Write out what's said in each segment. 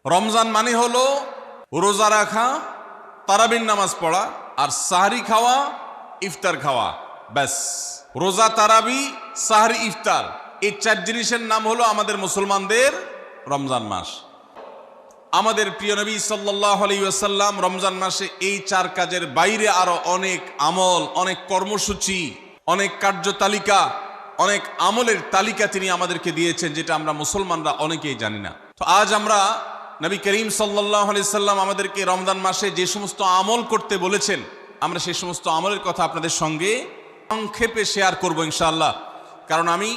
রমজান মানে হলো রোজা রাখা, তারাবির নামাজ পড়া, আর সাহরি খাওয়া, ইফতার খাওয়া, ব্যাস। রোজা, তারাবি, সাহরি, ইফতার, এই 4 জিনিসের নাম হলো আমাদের মুসলমানদের রমজান মাস। আমাদের প্রিয় নবী সাল্লাল্লাহু আলাইহি ওয়াসাল্লাম রমজান মাসে এই 4 কাজের বাইরে আরো অনেক আমল, অনেক কর্মসূচি, অনেক কার্যতালিকা, অনেক আমলের তালিকা তিনি আমাদেরকে দিয়েছেন, যেটা আমরা মুসলমানরা অনেকেই জানি না। তো আজ আমরা নবী করিম সাল্লাল্লাহু আলাইহি সাল্লাম আমাদেরকে রমজান মাসে যে সমস্ত আমল করতে বলেছেন, আমরা সেই সমস্ত আমলের কথা আপনাদের সঙ্গে সংক্ষেপে শেয়ার করব ইনশাআল্লাহ। কারণ আমি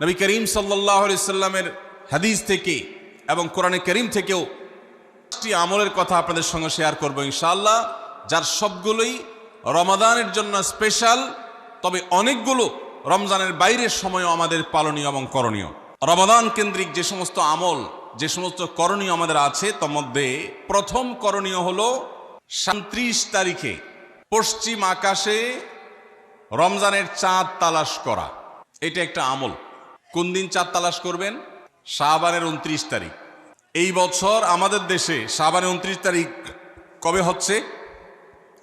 নবী করিম সাল্লাল্লাহু আলাইহি সাল্লামের হাদিস থেকে এবং কোরআনে করিম থেকেও আমলের কথা আপনাদের সঙ্গে শেয়ার করব ইনশাআল্লাহ, যার সবগুলোই রমাদানের জন্য স্পেশাল, তবে অনেকগুলো রমজানের বাইরের সময়ও আমাদের পালনীয় এবং করণীয়। রমাদান কেন্দ্রিক যে সমস্ত আমল, যে সমস্ত করণীয় আমাদের আছে, তার মধ্যে প্রথম করণীয় হলো 29 তারিখে পশ্চিম আকাশে রমজানের চাঁদ তালাশ করা। এটা একটা আমল। কোন দিন চাঁদ তালাশ করবেন? শাবানের 29 তারিখ। এই বছর আমাদের দেশে শাবানের 29 তারিখ কবে হচ্ছে?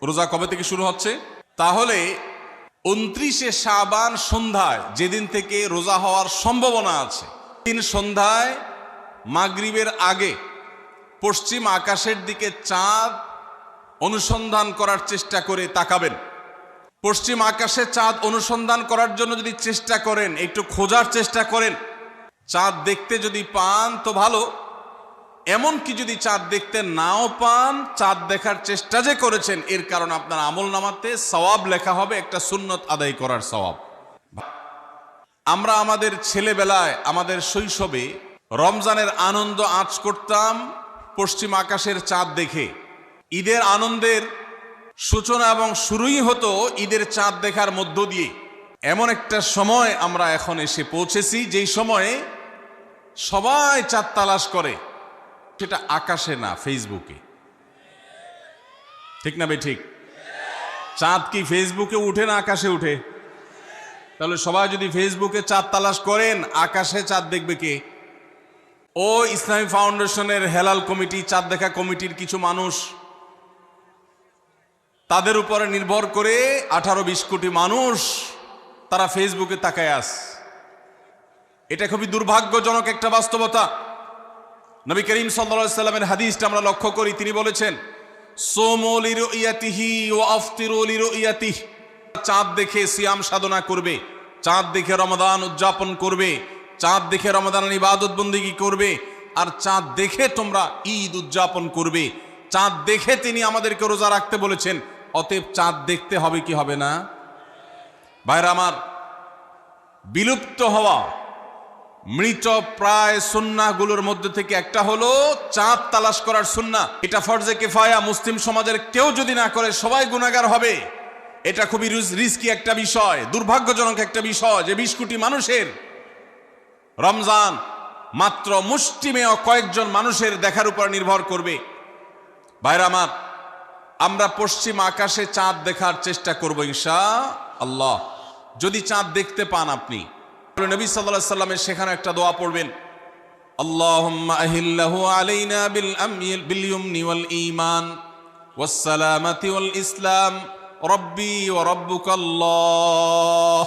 রোজা কবে থেকে শুরু হচ্ছে? তাহলে 29শে শাবান সন্ধ্যায়, যেদিন থেকে রোজা হওয়ার সম্ভাবনা আছে, দিন সন্ধ্যায় মাগরিবের আগে পশ্চিম আকাশের দিকে চাঁদ অনুসন্ধান করার চেষ্টা করে তাকাবেন। পশ্চিম আকাশে চাঁদ অনুসন্ধান করার জন্য যদি চেষ্টা করেন, একটু খোঁজার চেষ্টা করেন, চাঁদ দেখতে যদি পান তো ভালো, এমনকি যদি চাঁদ দেখতে নাও পান, চাঁদ দেখার চেষ্টা যে করেছেন এর কারণ আপনার আমল নামাতে সওয়াব লেখা হবে, একটা সুন্নত আদায় করার সওয়াব। আমরা আমাদের ছেলেবেলায়, আমাদের শৈশবে রমজানের আনন্দ আঁচ করতাম পশ্চিম আকাশের চাঁদ দেখে। ঈদের আনন্দের সূচনা এবং শুরুই হতো ঈদের চাঁদ দেখার মধ্য দিয়ে। এমন একটা সময় আমরা এখন এসে পৌঁছেছি, যেই সময়ে সবাই চাঁদ তালাশ করে, সেটা আকাশে না, ফেসবুকে। ঠিক না বে ঠিক? চাঁদ কি ফেসবুকে উঠে না আকাশে উঠে? তাহলে সবাই যদি ফেসবুকে চাঁদ তালাশ করেন, আকাশে চাঁদ দেখবে কে? ও ইসলামী ফাউন্ডেশনের হেলাল কমিটি, চাঁদ দেখা কমিটির কিছু মানুষ, তাদের উপরে নির্ভর করে 18-20 কোটি মানুষ তারা ফেসবুকে তাকায় আস। এটা খুবই দুর্ভাগ্যজনক একটা বাস্তবতা। নবী করিম সাল্লাল্লাহু আলাইহি সাল্লামের হাদিসটা আমরা লক্ষ্য করি, তিনি বলেছেন, সুমু লিরুইয়াতিহি ওয়া আফতিরু লিরুইয়াতিহি। চাঁদ দেখে সিয়াম সাধনা করবে, চাঁদ দেখে রমাদান উদযাপন করবে, চাঁদ দেখে রমাদানের ইবাদত বন্দেগী করবে, আর চাঁদ দেখে তোমরা ঈদ উদযাপন করবে। চাঁদ দেখে তিনি আমাদেরকে রোজা রাখতে বলেছেন। অতএব চাঁদ দেখতে হবে কি হবে না? ভাইরা আমার, বিলুপ্ত হওয়া মৃত প্রায় সুন্নাহগুলোর মধ্যে থেকে একটা হলো চাঁদ তালাশ করার সুন্নাহ। এটা ফরজে কিফায়া, মুসলিম সমাজের কেউ যদি না করে সবাই গুনাহগার হবে। এটা খুবই রিস্কি একটা বিষয়, দুর্ভাগ্যজনক একটা বিষয় যে 20 কোটি মানুষের রমজান মাত্র মুষ্টিমেয় কয়েকজন মানুষের দেখার উপর নির্ভর করবে। ভাইরা আমার, আমরা পশ্চিম আকাশে চাঁদ দেখার চেষ্টা করব ইনশাআল্লাহ। যদি চাঁদ দেখতে পান আপনি, নবী সাল্লাল্লাহু আলাইহি সাল্লামের সেখানে একটা দোয়া পড়বেন, আল্লাহুম্মা আহিল্লাহু আলাইনা বিল ইয়ুমনি ওয়াল ঈমান ওয়াস সালামাতি ওয়াল ইসলাম রব্বি ওয়া রাব্বুকাল্লাহ।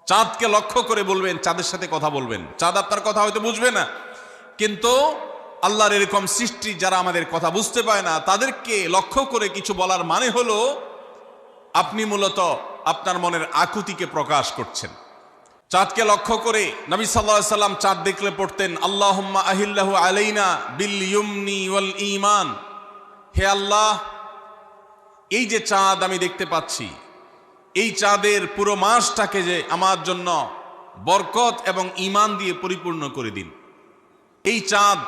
চাঁদকে লক্ষ্য করে বলবেন, চাঁদের সাথে কথা বলবেন। চাঁদ আপনার কথা হয়তো বুঝবে না, কিন্তু আল্লাহর এরকম সৃষ্টি যারা আমাদের কথা বুঝতে পায় না, তাদেরকে লক্ষ্য করে কিছু বলার মানে হলো আপনি মূলত আপনার মনের আকুতিকে প্রকাশ করছেন। চাঁদকে লক্ষ্য করে নবী সাল্লাল্লাহু আলাইহি সাল্লাম চাঁদ দেখলে পড়তেন, আল্লাহুম্মা আহিল্লাহু আলাইনা বিল ইয়ুমনি ওয়াল ঈমান। হে আল্লাহ, এই যে চাঁদ আমি দেখতে পাচ্ছি, এই চাঁদের পুরো মাসটাকে যে আমার জন্য বরকত এবং ঈমান দিয়ে পরিপূর্ণ করে দিন। এই চাঁদ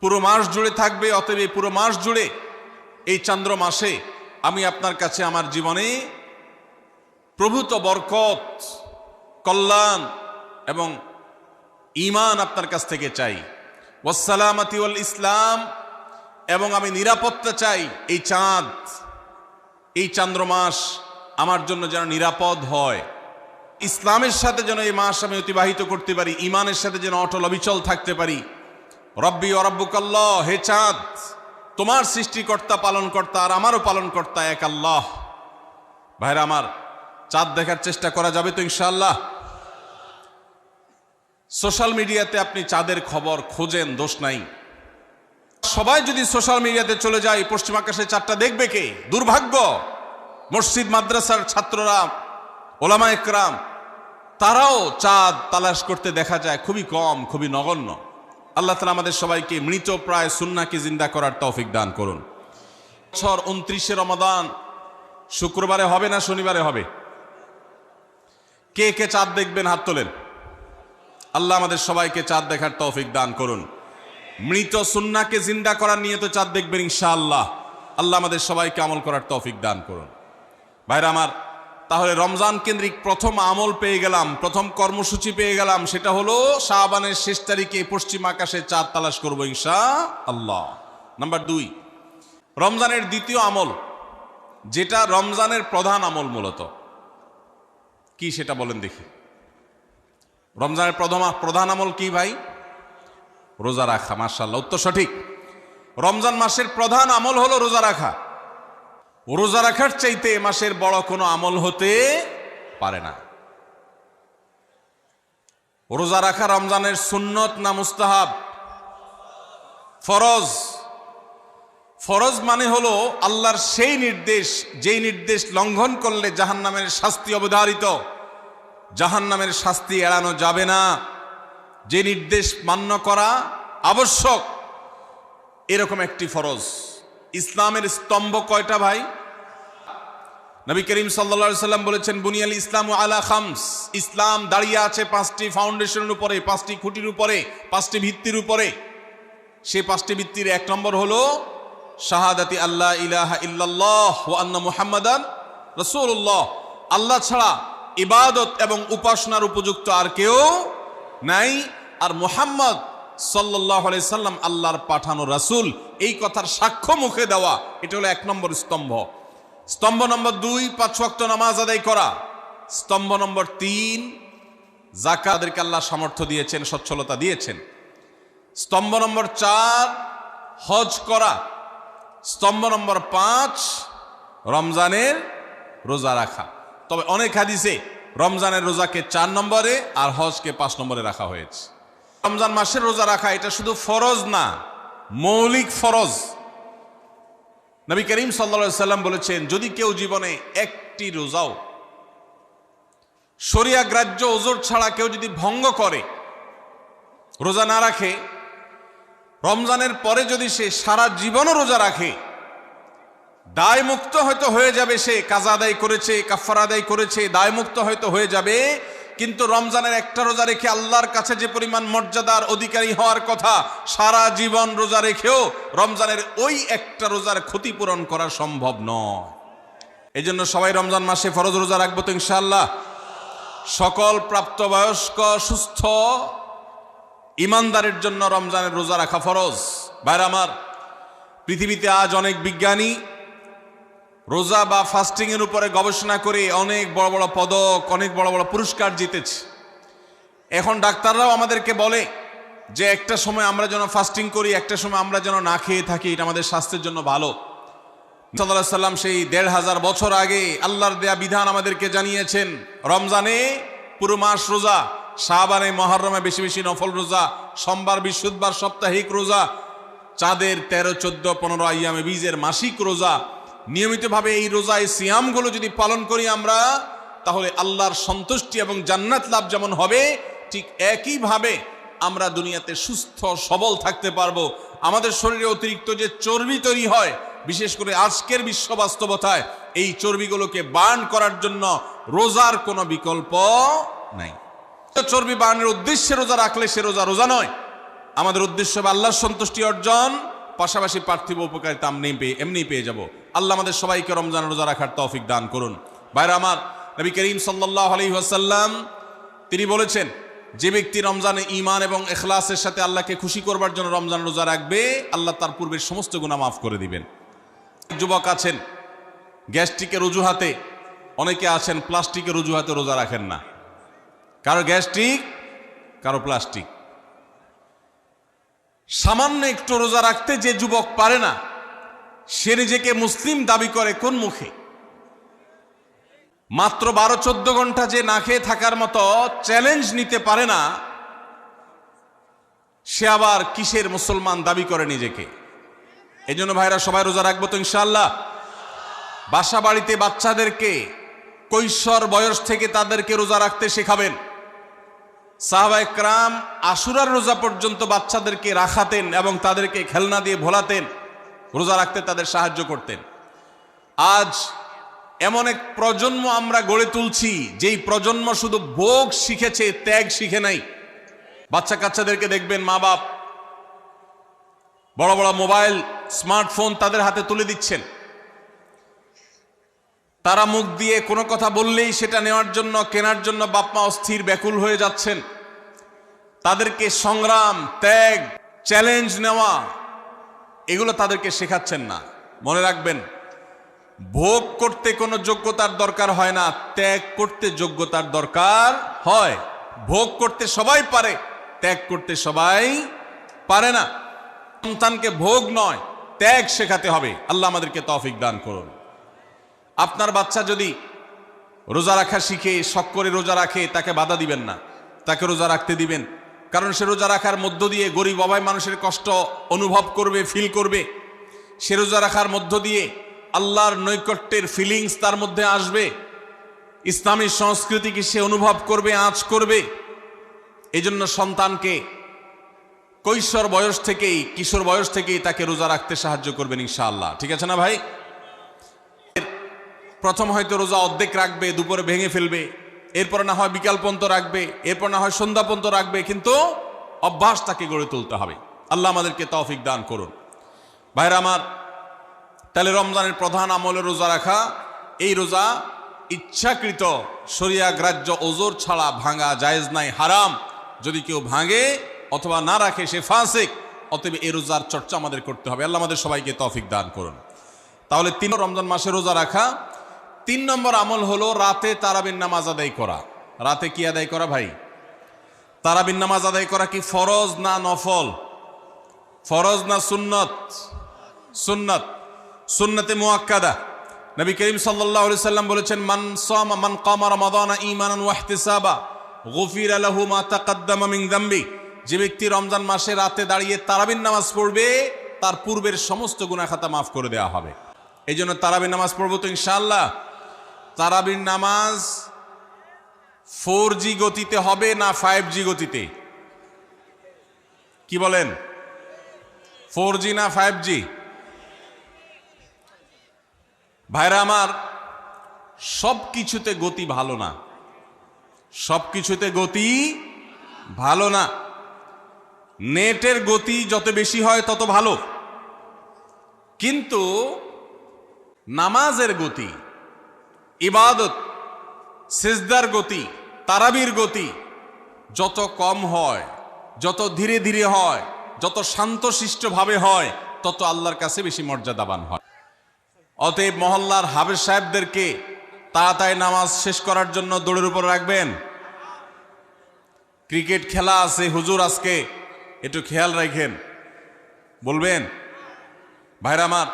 পুরো মাস জুড়ে থাকবে, অতএব এই পুরো মাস জুড়ে এই চন্দ্র মাসে আমি আপনার কাছে আমার জীবনে প্রভূত বরকত, কল্যাণ এবং ঈমান আপনার কাছ থেকে চাই। ওয়াস সালামাতি ওয়াল ইসলাম, এবং আমি নিরাপত্তা চাই। এই চাঁদ, এই চন্দ্র মাস আমার জন্য যেন নিরাপদ হয়, ইসলামের সাথে যেন এই মাস আমি অতিবাহিত করতে পারি, ঈমানের সাথে যেন অটল অবিচল থাকতে পারি, রব্বি ওয়া রাব্বুকাল্লাহ, হে চাঁদ তোমার সৃষ্টিকর্তা পালনকর্তা আর আমারও পালনকর্তা এক আল্লাহ। ভাইরা আমার, চাঁদ দেখার চেষ্টা করা যাবে তো ইনশাআল্লাহ? সোশ্যাল মিডিয়াতে আপনি চাঁদের খবর খোঁজেন, দোষ নাই। সবাই যদি সোশ্যাল মিডিয়াতে চলে যায়, পশ্চিম আকাশে চাঁদটা দেখবে কে? দুর্ভাগ্য। মসজিদ মাদ্রাসার ছাত্ররা, ওলামা একরাম, তারাও চাঁদ তালাশ করতে দেখা যায় খুবই কম, খুবই নগণ্য। আল্লাহ তাআলা আমাদের সবাইকে মৃত প্রায় সুন্নাহকে জিন্দা করার তৌফিক দান করুন। 29 রমাদান শুক্রবারে হবে না শনিবারে হবে? কে কে চাঁদ দেখবেন হাত তোলেন। আল্লাহ আমাদের সবাইকে চাঁদ দেখার তৌফিক দান করুন। মৃত সুন্নাহকে জিন্দা করার নিয়ে তো চাঁদ দেখবেন ইনশাআল্লাহ। আল্লাহ আমাদের সবাইকে আমল করার তৌফিক দান করুন। ভাইরা আমার, তাহলে রমজান কেন্দ্রিক প্রথম আমল পেয়ে গেলাম, প্রথম কর্মসূচি পেয়ে গেলাম, সেটা হলো শাবানের শেষ তারিখে পশ্চিম আকাশে চাঁদ তালাশ করবো ইনশাআল্লাহ। নাম্বার 2, রমজানের দ্বিতীয় আমল, যেটা রমজানের প্রধান আমল মূলত কি সেটা বলেন দেখি। রমজানের প্রধান আমল কি ভাই? রোজা রাখা। মাশাআল্লাহ, উত্তর সঠিক। রমজান মাসের প্রধান আমল হলো রোজা রাখা। রোজা রাখার চাইতে এ মাসের বড় কোনো আমল হতে পারে না। রোজা রাখা রমজানের সুন্নত না মুস্তাহাব? ফরজ। ফরজ মানে হলো আল্লাহর সেই নির্দেশ, যেই নির্দেশ লঙ্ঘন করলে জাহান্নামের শাস্তি অবধারিত, জাহান্নামের শাস্তি এড়ানো যাবে না, যে নির্দেশ মান্য করা আবশ্যক, এরকম একটি ফরজ। ইসলামের স্তম্ভ কয়টা ভাই? নবী করিম সাল্লাল্লাহু আলাইহি সাল্লাম বলেছেন, বুনিয়াল ইসলামু আলা খামস, ইসলাম দাঁড়িয়ে আছে 5টি ফাউন্ডেশনের উপরে, 5টি খুঁটির উপরে, 5টি ভিত্তির উপরে। সেই 5টি ভিত্তির 1 নম্বর হলো শাহাদাতি আল্লাহ ইলাহা ইল্লাল্লাহ ওয়া আন্না মুহাম্মাদান রাসূলুল্লাহ, আল্লাহ ছাড়া ইবাদত এবং উপাসনার উপযুক্ত আর কেউ নাই, আর মুহাম্মদ সাল্লাল্লাহু আলাইহি সাল্লাম আল্লাহর পাঠানো রাসূল, এই কথার সাক্ষ্য মুখে দেওয়া, এটা হলো 1 নম্বর স্তম্ভ। স্তম্ভ নম্বর 2, 5 ওয়াক্ত নামাজ আদায় করা। স্তম্ভ নম্বর 3, যাকাতকে আল্লাহ সামর্থ্য দিয়েছেন, সচ্ছলতা দিয়েছেন। স্তম্ভ নম্বর 4, হজ করা। স্তম্ভ নম্বর 5, রমজানের রোজা রাখা। তবে অনেক হাদিসে রমজানের রোজাকে 4 নম্বরে আর হজকে 5 নম্বরে রাখা হয়েছে। রমজান মাসের রোজা রাখা এটা শুধু ফরজ না, মৌলিক ফরজ। নবী করিম সাল্লাল্লাহু আলাইহি সাল্লাম বলেছেন, যদি কেউ জীবনে একটি রোজাও শরিয়া গ্রাহ্য ওজর ছাড়া কেউ যদি ভঙ্গ করে, রোজা না রাখে, রমজানের পরে যদি সে সারা জীবনও রোজা রাখে, দায়মুক্ত হয়তো হয়ে যাবে, সে কাজা আদায় করেছে, কাফারা আদায় করেছে, দায়মুক্ত হয়তো হয়ে যাবে, কিন্তু রমজানের একটা রোজা রেখে আল্লাহর কাছে যে পরিমাণ মর্যাদার অধিকারী হওয়ার কথা, সারা জীবন রোজা রেখেও রমজানের ওই একটা রোজার ক্ষতিপূরণ করা সম্ভব নয়। এই জন্য সবাই রমজান মাসে ফরজ রোজা রাখবো তো ইনশাআল্লাহ। সকল প্রাপ্তবয়স্ক সুস্থ ইমানদারের জন্য রমজানের রোজা রাখা ফরজ। ভাইরা আমার, পৃথিবীতে আজ অনেক বিজ্ঞানী রোজা বা ফাস্টিং এর উপরে গবেষণা করে অনেক বড় বড় পদক, অনেক বড় বড় পুরস্কার জিতেছে। এখন ডাক্তাররাও আমাদেরকে বলে যে একটা সময় আমরা যেন ফাস্টিং করি, একটা সময় আমরা যেন না খেয়ে থাকি, এটা আমাদের স্বাস্থ্যের জন্য ভালো। সাল্লাল্লাহু আলাইহি সাল্লাম সেই 1500 বছর আগে আল্লাহর দেয়া বিধান আমাদেরকে জানিয়েছেন। রমজানে পুরো মাস রোজা, শাবানে মুহররমে বেশি বেশি নফল রোজা, সোমবার বৃহস্পতিবার সাপ্তাহিক রোজা, চাঁদের 13, 14, 15 আইয়ামে বীজের মাসিক রোজা। নিয়মিতভাবে এই রোজা, এই সিয়ামগুলো যদি পালন করি আমরা, তাহলে আল্লাহর সন্তুষ্টি এবং জান্নাত লাভ যেমন হবে, ঠিক একইভাবে আমরা দুনিয়াতে সুস্থ সবল থাকতে পারবো। আমাদের শরীরে অতিরিক্ত যে চর্বি তৈরি হয়, বিশেষ করে আজকের বিশ্ব বাস্তবতায়, এই চর্বিগুলোকে বার্ন করার জন্য রোজার কোনো বিকল্প নাই। চর্বি বার্নের উদ্দেশ্যে রোজা রাখলে সে রোজা রোজা নয়। আমাদের উদ্দেশ্য হবে আল্লাহর সন্তুষ্টি অর্জন, পাশাপাশি পার্থিব উপকারিতা এমনি পেয়ে যাব। আল্লাহ আমাদের সবাইকে রমজান রোজা রাখার তৌফিক দান করুন। ভাইরা আমার, নবী করিম সাল্লাল্লাহু আলাইহি ওয়াসাল্লাম তিনি বলেছেন, যে ব্যক্তি রমজানে ঈমান এবং ইখলাসের সাথে আল্লাহকে খুশি করবার জন্য রমজান রোজা রাখবে, আল্লাহ তার পূর্বের সমস্ত গুনাহ মাফ করে দিবেন। যুবক আছেন গ্যাস্ট্রিকের অজুহাতে, অনেকে আছেন প্লাস্টিকের অজুহাতে রোজা রাখেন না। কারো গ্যাস্ট্রিক, কারো প্লাস্টিক। সামান্য একটু রোজা রাখতে যে যুবক পারে না, সে নিজেকে মুসলিম দাবি করে কোন মুখে? মাত্র 12-14 ঘন্টা যে না খেয়ে থাকার মতো চ্যালেঞ্জ নিতে পারে না, সে আবার কিসের মুসলমান দাবি করে নিজেকে? এই জন্য ভাইরা সবাই রোজা রাখবো তো ইনশাআল্লাহ। বাসা বাড়িতে বাচ্চাদেরকে কৈশোর বয়স থেকে তাদেরকে রোজা রাখতে শেখাবেন। সাহাবায়ে কেরাম আশুরার রোজা পর্যন্ত বাচ্চাদেরকে রাখাতেন এবং তাদেরকে খেলনা দিয়ে ভোলাতেন, রোজা রাখতে তাদের সাহায্য করতেন। আজ এমন এক প্রজন্ম আমরা গড়ে তুলছি, যেই প্রজন্ম শুধু ভোগ শিখেছে, ত্যাগ শিখে নাই। বাচ্চা কাচ্চাদেরকে দেখবেন মা বাপ বড় বড় মোবাইল, স্মার্টফোন তাদের হাতে তুলে দিচ্ছেন। তারা মুখ দিয়ে কোনো কথা বললেই সেটা নেওয়ার জন্য, কেনার জন্য বাপ মা অস্থির ব্যাকুল হয়ে যাচ্ছেন। তাদেরকে সংগ্রাম, ত্যাগ, চ্যালেঞ্জ নেওয়া, এগুলো তাদেরকে শেখাচ্ছেন না। মনে রাখবেন, ভোগ করতে কোনো যোগ্যতার দরকার হয় না, ত্যাগ করতে যোগ্যতার দরকার হয়। ভোগ করতে সবাই পারে, ত্যাগ করতে সবাই পারে না। সন্তানকে ভোগ নয়, ত্যাগ শেখাতে হবে। আল্লাহ আমাদেরকে তৌফিক দান করুন। আপনার বাচ্চা যদি রোজা রাখা শিখে, শখ করে রোজা রাখে, তাকে বাধা দিবেন না, তাকে রোজা রাখতে দিবেন। কারণ সে রোজা রাখার মধ্য দিয়ে গরিব অভাব মানুষের কষ্ট অনুভব করবে, ফিল করবে। সে রোজা রাখার মধ্য দিয়ে আল্লাহর নৈকট্যের ফিলিংস তার মধ্যে আসবে, ইসলামী সংস্কৃতিকে সে অনুভব করবে, আঁচ করবে। এই জন্য সন্তানকে কৈশোর বয়স থেকেই, কিশোর বয়স থেকেই তাকে রোজা রাখতে সাহায্য করবেন ইনশাআল্লাহ। ঠিক আছে না ভাই? প্রথম হয়তো রোজা অর্ধেক রাখবে, দুপুরে ভেঙে ফেলবে, এরপর না হয় বিকাল পর্যন্ত রাখবে, এরপর না হয় সন্ধ্যা পর্যন্ত রাখবে, কিন্তু অভ্যাস তাকে গড়ে তুলতে হবে। আল্লাহ আমাদেরকে তৌফিক দান করুন। ভাইরা আমার, তাহলে রমজানের প্রধান আমলে রোজা রাখা। এই রোজা ইচ্ছাকৃত শরিয়া গ্রাহ্য ওজর ছাড়া ভাঙা জায়েজ নাই, হারাম। যদি কেউ ভাঙে অথবা না রাখে সে ফাসিক। অতএব এই রোজার চর্চা আমাদের করতে হবে। আল্লাহ আমাদের সবাইকে তৌফিক দান করুন। তাহলে রমজান মাসে রোজা রাখা। 3 নম্বর আমল হলো রাতে তারাবির নামাজ আদায় করা। রাতে কি আদায় করা ভাই? তারাবির নামাজ আদায় করা কি ফরজ না নফল? ফরজ না সুন্নত? সুন্নত, সুন্নতে মুআক্কাদা। নবী করিম সাল্লাল্লাহু আলাইহি সাল্লাম বলেছেন, মান কামা রমাদানা ঈমানান ওয়া ইহতিসাবা গুফিরা লাহু মা তাকাদ্দামা মিন যামবি। যে ব্যক্তি রমজান মাসে রাতে দাঁড়িয়ে তারাবির নামাজ পড়বে, তার পূর্বের সমস্ত গুনাহ খাতা মাফ করে দেওয়া হবে। এই জন্য তারাবির নামাজ পড়বো তো ইনশাআল্লাহ। তারাবির নামাজ 4G গতিতে হবে না 5G গতিতে? কি বলেন? 4G না 5G? ভাইরা আমার, সব কিছুতে গতি ভালো না, সব কিছুতে গতি ভালো না। নেটের গতি যত বেশি হয় তত ভালো, কিন্তু নামাজের গতি, ইবাদত, সিজদার গতি, তারাবির গতি যত কম হয়, যত ধীরে ধীরে হয়, যত শান্তশিষ্টভাবে হয়, তত আল্লাহর কাছে বেশি মর্যাদাবান হয়। অতএব মহল্লার হাফেজ সাহেবদেরকে তাড়াতাড়ি নামাজ শেষ করার জন্য দৌড়ের উপর রাখবেন। ক্রিকেট খেলা আছে হুজুর, আজকে একটু খেয়াল রাখেন, বলবেন। ভাইরা আমার,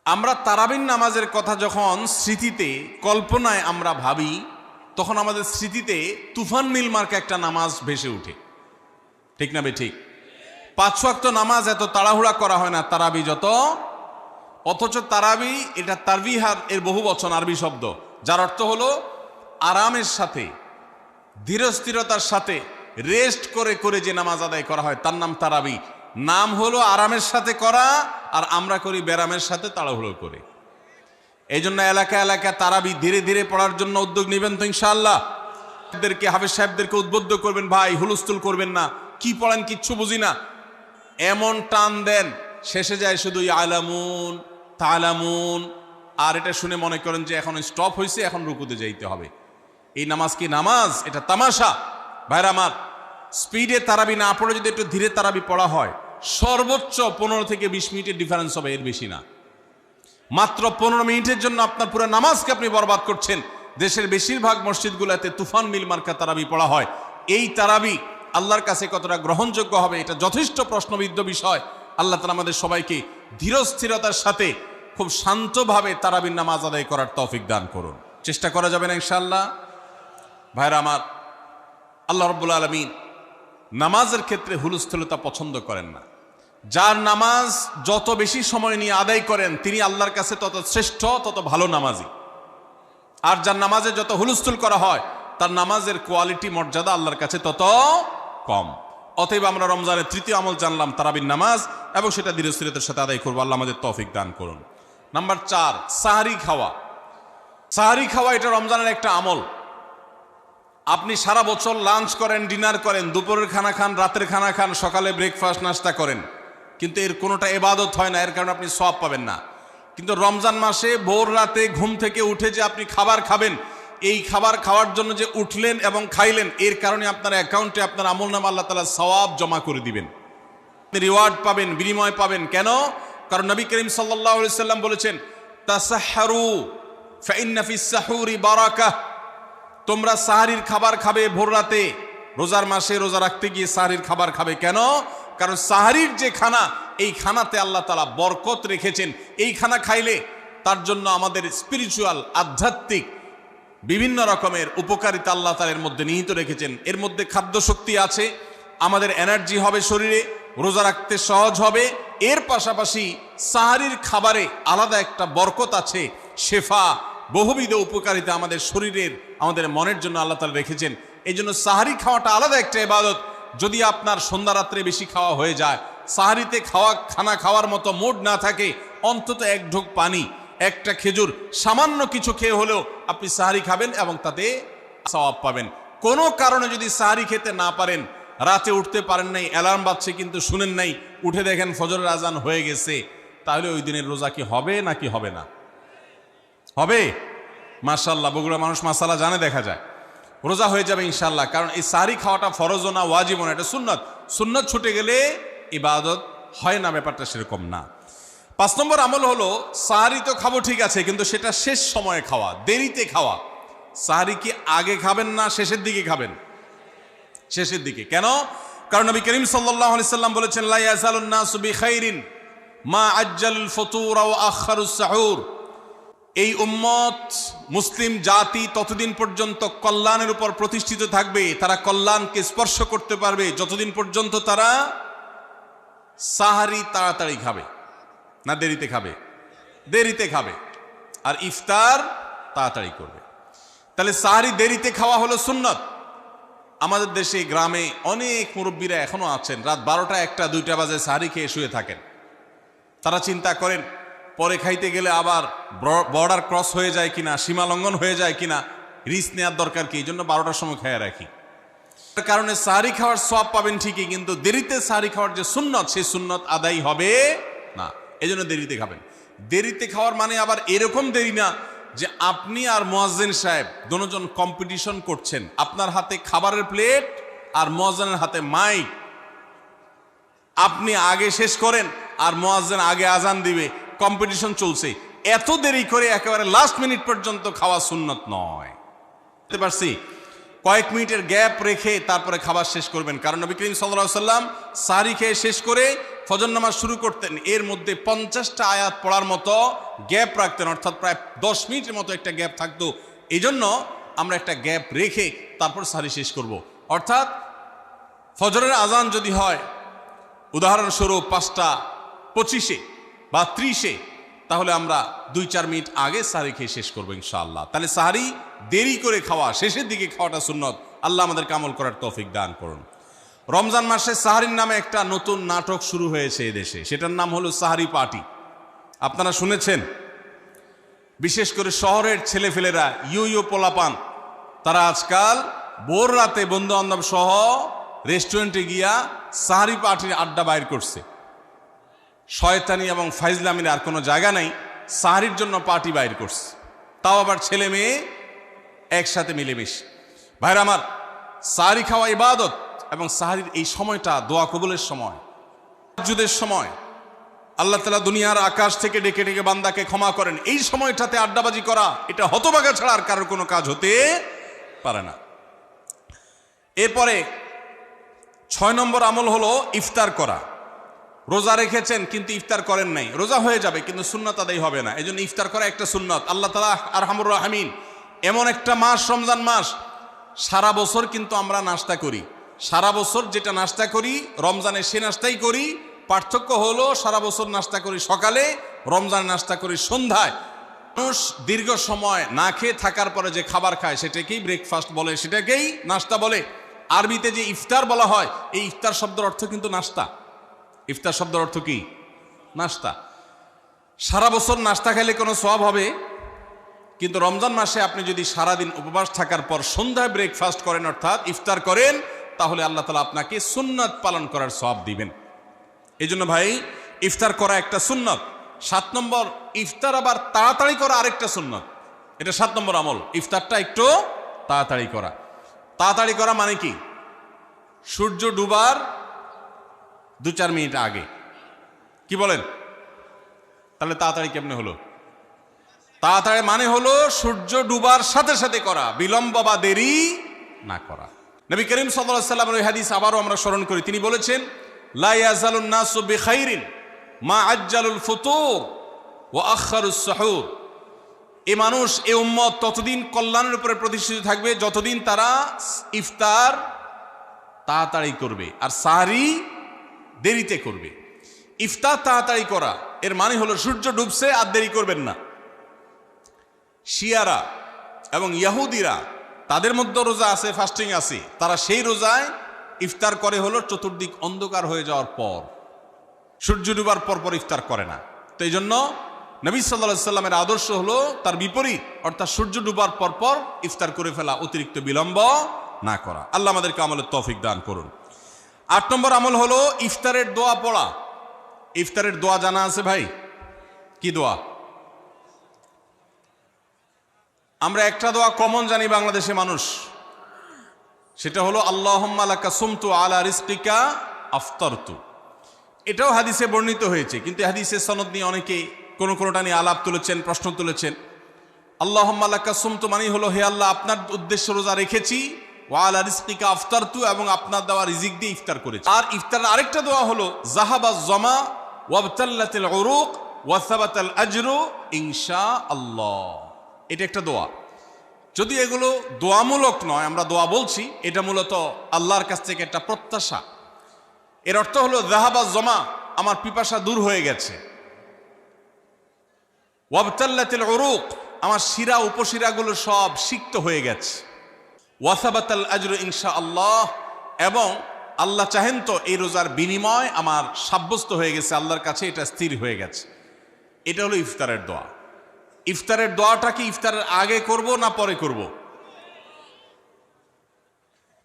আমরা তারাবির নামাজের কথা যখন স্মৃতিতে, কল্পনায় আমরা ভাবি, তখন আমাদের স্মৃতিতে তুফান মিল মার্কা একটা নামাজ ভেসে উঠে। ঠিক না বে ঠিক? 5 ওয়াক্ত নামাজ এত তাড়াহুড়া করা হয় না তারাবি যত। অথচ তারাবি এটা তারবিহার এর বহু বচন, আরবি শব্দ, যার অর্থ হলো আরামের সাথে, ধীরস্থিরতার সাথে, রেস্ট করে করে যে নামাজ আদায় করা হয় তার নাম তারাবি। নাম হলো আরামের সাথে করা, আর আমরা করি ব্যারামের সাথে, তাড়াহুড়ো করে। এই জন্য এলাকা এলাকা তারাবি ধীরে ধীরে পড়ার জন্য উদ্যোগ নেবেন তো ইনশাআল্লাহ। হাফেজ সাহেবদেরকে উদ্বুদ্ধ করবেন, ভাই হুলস্থুল করবেন না, কি পড়েন কিচ্ছু বুঝি না, এমন টান দেন শেষে যায় শুধু ইয়ালামুন তালামুন, আর এটা শুনে মনে করেন যে এখন স্টপ হয়েছে, এখন রুকুতে যাইতে হবে। এই নামাজ কি নামাজ? এটা তামাশা। ভাইরা আমার, স্পিডে তারাবি না পড়ে যদি একটু ধীরে তারাবি পড়া হয়, সর্বোচ্চ 15 থেকে 20 মিনিটের ডিফারেন্স হবে, এর বেশি না। মাত্র 15 মিনিটের জন্য আপনার পুরো নামাজকে আপনি বরবাদ করছেন। দেশের বেশিরভাগ মসজিদগুলোতে তুফান মিল মার্কা তারাবি পড়া হয়। এই তারাবি আল্লাহর কাছে কতটা গ্রহণযোগ্য হবে, এটা যথেষ্ট প্রশ্নবিদ্ধ বিষয়। আল্লাহ তাআলা আমাদের সবাইকে ধীরস্থিরতার সাথে খুব শান্তভাবে তারাবির নামাজ আদায় করার তৌফিক দান করুন। চেষ্টা করা যাবে না ইনশাআল্লাহ? ভাইরা আমার, আল্লাহ রাব্বুল আলামিন নামাজের ক্ষেত্রে হুলস্থুলতা পছন্দ করেন না। যার নামাজ যত বেশি সময় নিয়ে আদায় করেন তিনি আল্লাহর কাছে তত শ্রেষ্ঠ, তত ভালো নামাজি। আর যার নামাজে যত হুলস্থুল করা হয় তার নামাজের কোয়ালিটি, মর্যাদা আল্লাহর কাছে তত কম। অতএব আমরা রমজানের তৃতীয় আমল জানলাম তারাবির নামাজ, এবং সেটা ধীরস্থিরতার সাথে আদায় করবো। আল্লাহ আমাদের তৌফিক দান করুন। নাম্বার 4, সাহারি খাওয়া। সাহারি খাওয়া এটা রমজানের একটা আমল। আপনি সারা বছর লাঞ্চ করেন, ডিনার করেন, দুপুরের খানা খান, রাতের খানা খান, সকালে ব্রেকফাস্ট নাস্তা করেন, কিন্তু এর কোনোটা ইবাদত হয় না, এর কারণে আপনি সওয়াব পাবেন না। কিন্তু রমজান মাসে ভোর রাতে ঘুম থেকে উঠে যে আপনি খাবার খাবেন, এই খাবার খাওয়ার জন্য যে উঠলেন এবং খাইলেন, এর কারণে আপনার অ্যাকাউন্টে আপনার আমলনামা আল্লাহ তাআলা সওয়াব জমা করে দিবেন, রিওয়ার্ড পাবেন, বিনিময় পাবেন। কেন? কারণ নবী করিম সাল্লাল্লাহু আলাইহি সাল্লাম বলেছেন, তাসাহহারু ফাইন্না ফিস সাহুরি বারাকাহ। তোমরা সাহারির খাবার খাবে ভোর রাতে। রোজার মাসে রোজা রাখতে গিয়ে সাহারির খাবার খাবে। কেন? কারণ সাহারির যে খানা, এই খানাতে আল্লাহ তাআলা বরকত রেখেছেন। এই খানা খাইলে তার জন্য আমাদের স্পিরিচুয়াল, আধ্যাত্মিক বিভিন্ন রকমের উপকারিতা আল্লাহ তাআলা এর মধ্যে নিহিত রেখেছেন। এর মধ্যে খাদ্য শক্তি আছে, আমাদের এনার্জি হবে শরীরে, রোজা রাখতে সহজ হবে। এর পাশাপাশি সাহারির খাবারে আলাদা একটা বরকত আছে, শেফা, বহুবিধ উপকারিতা আমাদের শরীরের, আমাদের মনের জন্য আল্লাহ তাআলা রেখেছেন। এই জন্য সাহারি খাওয়াটা আলাদা একটা ইবাদত। যদি আপনার সন্ধ্যা রাত্রে বেশি খাওয়া হয়ে যায়, সাহারিতে খানা খাওয়ার মতো মুড না থাকে, অন্তত এক ঢোক পানি, একটা খেজুর, সামান্য কিছু খেয়ে হলেও আপনি সাহারি খাবেন এবং তাতে সওয়াব পাবেন। কোনো কারণে যদি সাহারি খেতে না পারেন, রাতে উঠতে পারেন নাই, অ্যালার্ম বাজছে কিন্তু শুনেন নাই, উঠে দেখেন ফজরের আজান হয়ে গেছে, তাহলে ওই দিনের রোজা কি হবে নাকি হবে না? হবে। মাশাআল্লাহ, বগুড়া মানুষ মাসালা জানে, দেখা যায় রোজা হয়ে যাবে ইনশাআল্লাহ। কারণ এই সাহারি খাওয়াটা ফরজও না, ওয়াজিবও না, এটা সুন্নাত। সুন্নাত ছুটে গেলে ইবাদত হয় না, ব্যাপারটা সেরকম না। 5 নম্বর আমল হলো, সাহারি তো খাবো ঠিক আছে, কিন্তু সেটা শেষ সময়ে খাওয়া, দেরিতে খাওয়া। সাহারি কি আগে খাবেন না শেষের দিকে খাবেন? শেষের দিকে। কেন? কারণ নবী করিম সাল্লাল্লাহু আলাইহি সাল্লাম বলেছেন, লা ইয়াজালুন নাসু বিখাইরিন মা আজ্জালুল ফুতুর ওয়া আখারুস সাহুর। এই উম্মত, মুসলিম জাতি ততদিন পর্যন্ত কল্যাণের উপর প্রতিষ্ঠিত থাকবে, তারা কল্যাণকে স্পর্শ করতে পারবে যতদিন পর্যন্ত তারা সাহারি তাড়াতাড়ি খাবে, না দেরিতে খাবে? দেরিতে খাবে। আর ইফতার তাড়াতাড়ি করবে। তাহলে সাহারি দেরিতে খাওয়া হলো সুন্নত। আমাদের দেশে গ্রামে অনেক মুরব্বীরা এখনো আছেন, রাত 12টা, 1টা, 2টা বাজে সাহারি খেয়ে শুয়ে থাকেন। তারা চিন্তা করেন পরে খাইতে গেলে আবার বর্ডার ক্রস হয়ে যায় কিনা, সীমা লঙ্ঘন হয়ে যায় কিনা, রিস্ক নেওয়ার দরকার কি, এই জন্য 12টার সময় খেয়ে রাখি। তার কারণে সাহারি খাওয়ার সওয়াব পাবেন ঠিকই, কিন্তু দেরিতে সাহারি খাওয়ার যে সুন্নত, সেই সুন্নত আদায় হবে না। এই জন্য দেরিতে খাবেন। দেরিতে খাওয়ার মানে আবার এরকম দেরি না যে আপনি আর মুয়াজ্জিন সাহেব দুজন কম্পিটিশন করছেন, আপনার হাতে খাবারের প্লেট আর মুয়াজ্জিনের হাতে মাইক, আপনি আগে শেষ করেন আর মুয়াজ্জিন আগে আজান দিবে, কম্পিটিশন চলছে। এত দেরি করে একেবারে লাস্ট মিনিট পর্যন্ত খাওয়া সুন্নত নয়। বুঝতে পারছি? কয়েক মিনিটের গ্যাপ রেখে তারপরে খাবার শেষ করবেন। কারণ নবী করিম সাল্লাল্লাহু আলাইহি সাল্লাম সাহারি খেয়ে শেষ করে ফজর নামাজ শুরু করতেন, এর মধ্যে 50টা আয়াত পড়ার মতো গ্যাপ রাখতেন, অর্থাৎ প্রায় 10 মিনিটের মতো একটা গ্যাপ থাকতো। এই জন্য আমরা একটা গ্যাপ রেখে তারপর সাহারি শেষ করব। অর্থাৎ ফজরের আজান যদি হয় উদাহরণস্বরূপ 5টা 25-এ বা 30-এ, তাহলে আমরা 2-4 মিনিট আগে সাহারি খেয়ে শেষ করবো ইনশাআল্লাহ। তাহলে সাহারি দেরি করে খাওয়া, শেষের দিকে খাওয়াটা সুন্নত। আল্লাহ আমাদেরকে আমল করার তৌফিক দান করুন। রমজান মাসে সাহারির নামে একটা নতুন নাটক শুরু হয়েছে এদেশে, সেটার নাম হলো সাহারি পার্টি। আপনারা শুনেছেন? বিশেষ করে শহরের ছেলেফেলেরা, ইউ পোলাপান, তারা আজকাল ভোর রাতে বন্ধু বান্ধব সহ রেস্টুরেন্টে গিয়া সাহারি পার্টির আড্ডা বাইর করছে। শয়তানি এবং ফাইজলামির আর কোনো জায়গা নাই, সাহারির জন্য পার্টি বাইর করছে, তাও আবার ছেলে মেয়ে একসাথে মিলেমিশে। ভাইরা আমার, সাহারি খাওয়া ইবাদত, এবং সাহারির এই সময়টা দোয়া কবুলের সময়, তাহাজ্জুদের সময়। আল্লাহ তাআলা দুনিয়ার আকাশ থেকে ডেকে ডেকে বান্দাকে ক্ষমা করেন। এই সময়টাতে আড্ডাবাজি করা, এটা হতভাগা ছাড়া আর কারোর কোনো কাজ হতে পারে না। এরপরে 6 নম্বর আমল হলো ইফতার করা। রোজা রেখেছেন কিন্তু ইফতার করেন নাই, রোজা হয়ে যাবে কিন্তু সুন্নাত আদায় হবে না, এজন্য ইফতার করা একটা সুন্নাত। আল্লাহ তাআলা আরহামুর রাহিমিন, এমন একটা মাস রমজান মাস, সারা বছর কিন্তু আমরা নাস্তা করি, সারা বছর যেটা নাস্তা করি রমজানে সে নাস্তাই করি, পার্থক্য হলো সারা বছর নাস্তা করি সকালে, রমজানে নাস্তা করি সন্ধ্যায়। মানুষ দীর্ঘ সময় না খেয়ে থাকার পরে যে খাবার খায় সেটাকেই ব্রেকফাস্ট বলে, সেটাকেই নাস্তা বলে। আরবিতে যে ইফতার বলা হয়, এই ইফতার শব্দের অর্থ কিন্তু নাস্তা। ইফতার শব্দের অর্থ কি? নাস্তা। সারা বছর নাস্তা খেলে কোনো সওয়াব হবে, কিন্তু রমজান মাসে আপনি যদি সারাদিন উপবাস থাকার পর সন্ধ্যায় ব্রেকফাস্ট করেন অর্থাৎ ইফতার করেন, তাহলে আল্লাহ তাআলা আপনাকে সুন্নাত পালন করার সওয়াব দিবেন। এই জন্য ভাই ইফতার করা একটা সুন্নাত। 7 নম্বর, ইফতার আবার তাড়াতাড়ি করা আরেকটা সুন্নাত। এটা 7 নম্বর আমল, ইফতারটা একটু তাড়াতাড়ি করা। তাড়াতাড়ি করা মানে কি? সূর্য ডুবার 2-4 মিনিট আগে। কি বলেন? তাহলে তাড়াতাড়ি কেমনে হলো? তাড়াতাড়ি মানে হলো সূর্য ডুবার সাথে সাথে করা, বিলম্ব বা দেরি না করা। নবী করিম সাল্লাল্লাহু আলাইহি ওয়াসাল্লামের ওই হাদিস আবারও আমরা স্মরণ করি। তিনি বলেছেন, লা ইয়াজালুন নাসু বিখাইরিন মা আজ্জালুল ফুতুর ওয়া আখারুস সুহুর। এই মানুষ, এই উম্মত ততদিন কল্যাণের উপরে প্রতিষ্ঠিত থাকবে যতদিন তারা ইফতার তাড়াতাড়ি করবে আর সাহরি দেরিতে করবে। ইফতার তাড়াতাড়ি করা এর মানে হলো সূর্য ডুবছে আর দেরি করবেন না। শিয়ারা এবং ইহুদিরা, তাদের মধ্যে রোজা আছে, ফাস্টিং আছে, তারা সেই রোজায় ইফতার করে হলো চতুর্দিক অন্ধকার হয়ে যাওয়ার পর, সূর্য ডুবার পর পর ইফতার করে না। তো এই জন্য নবী সাল্লাল্লাহু আলাইহি সাল্লামের আদর্শ হলো তার বিপরীত, অর্থাৎ সূর্য ডুবার পর পর ইফতার করে ফেলা, অতিরিক্ত বিলম্ব না করা। আল্লাহ আমাদেরকে আমলের তৌফিক দান করুন। 8 নম্বর আমল হলো ইফতারের দোয়া পড়া। ইফতারের দোয়া জানা আছে ভাই? কি দোয়া? আমরা একটা দোয়া কমন জানি বাংলাদেশে মানুষ, সেটা হলো আল্লাহুম্মা লাকা সুমতু আলা রিজকিকা আফতারতু। এটাও হাদিসে বর্ণিত হয়েছে, কিন্তু হাদিসের সনদ নিয়ে অনেকে কোনোটা নিয়ে আলাপ তুলেছেন, প্রশ্ন তুলেছেন। আল্লাহুম্মা লাকা সুমতু মানে হলো, হে আল্লাহ, আপনার উদ্দেশ্যে রোজা রেখেছি, ওয়া আলা রিজকিকা আফতারতু, এবং আপনার দেওয়া রিজিক দিয়ে ইফতার করেছি। আর ইফতারের আরেকটা দোয়া হলো যাহাবাজ জামা ওয়াবতাল্লাতিল উরুক ওয়া সাবাতাল আজরু ইনশাআল্লাহ। এটা একটা দোয়া। যদি এগুলো দোয়ামূলক নয়, আমরা দোয়া বলছি, এটা মূলত আল্লাহর কাছ থেকে একটা প্রত্যাশা। এর অর্থ হলো যাহাবাজ জামা, আমার পিপাসা দূর হয়ে গেছে, ওয়াবতাল্লাতিল উরুক, আমার শিরা উপশিরাগুলো সব সিক্ত হয়ে গেছে, ওয়াসাবাতাল আজরু ইনশাআল্লাহ, এবং আল্লাহ চাহেন তো এই রোজার বিনিময় আমার সাব্যস্ত হয়ে গেছে আল্লাহর কাছে, এটা স্থির হয়ে গেছে। এটা হলো ইফতারের দোয়া। ইফতারের দোয়াটা কি ইফতারের আগে করব না পরে করব?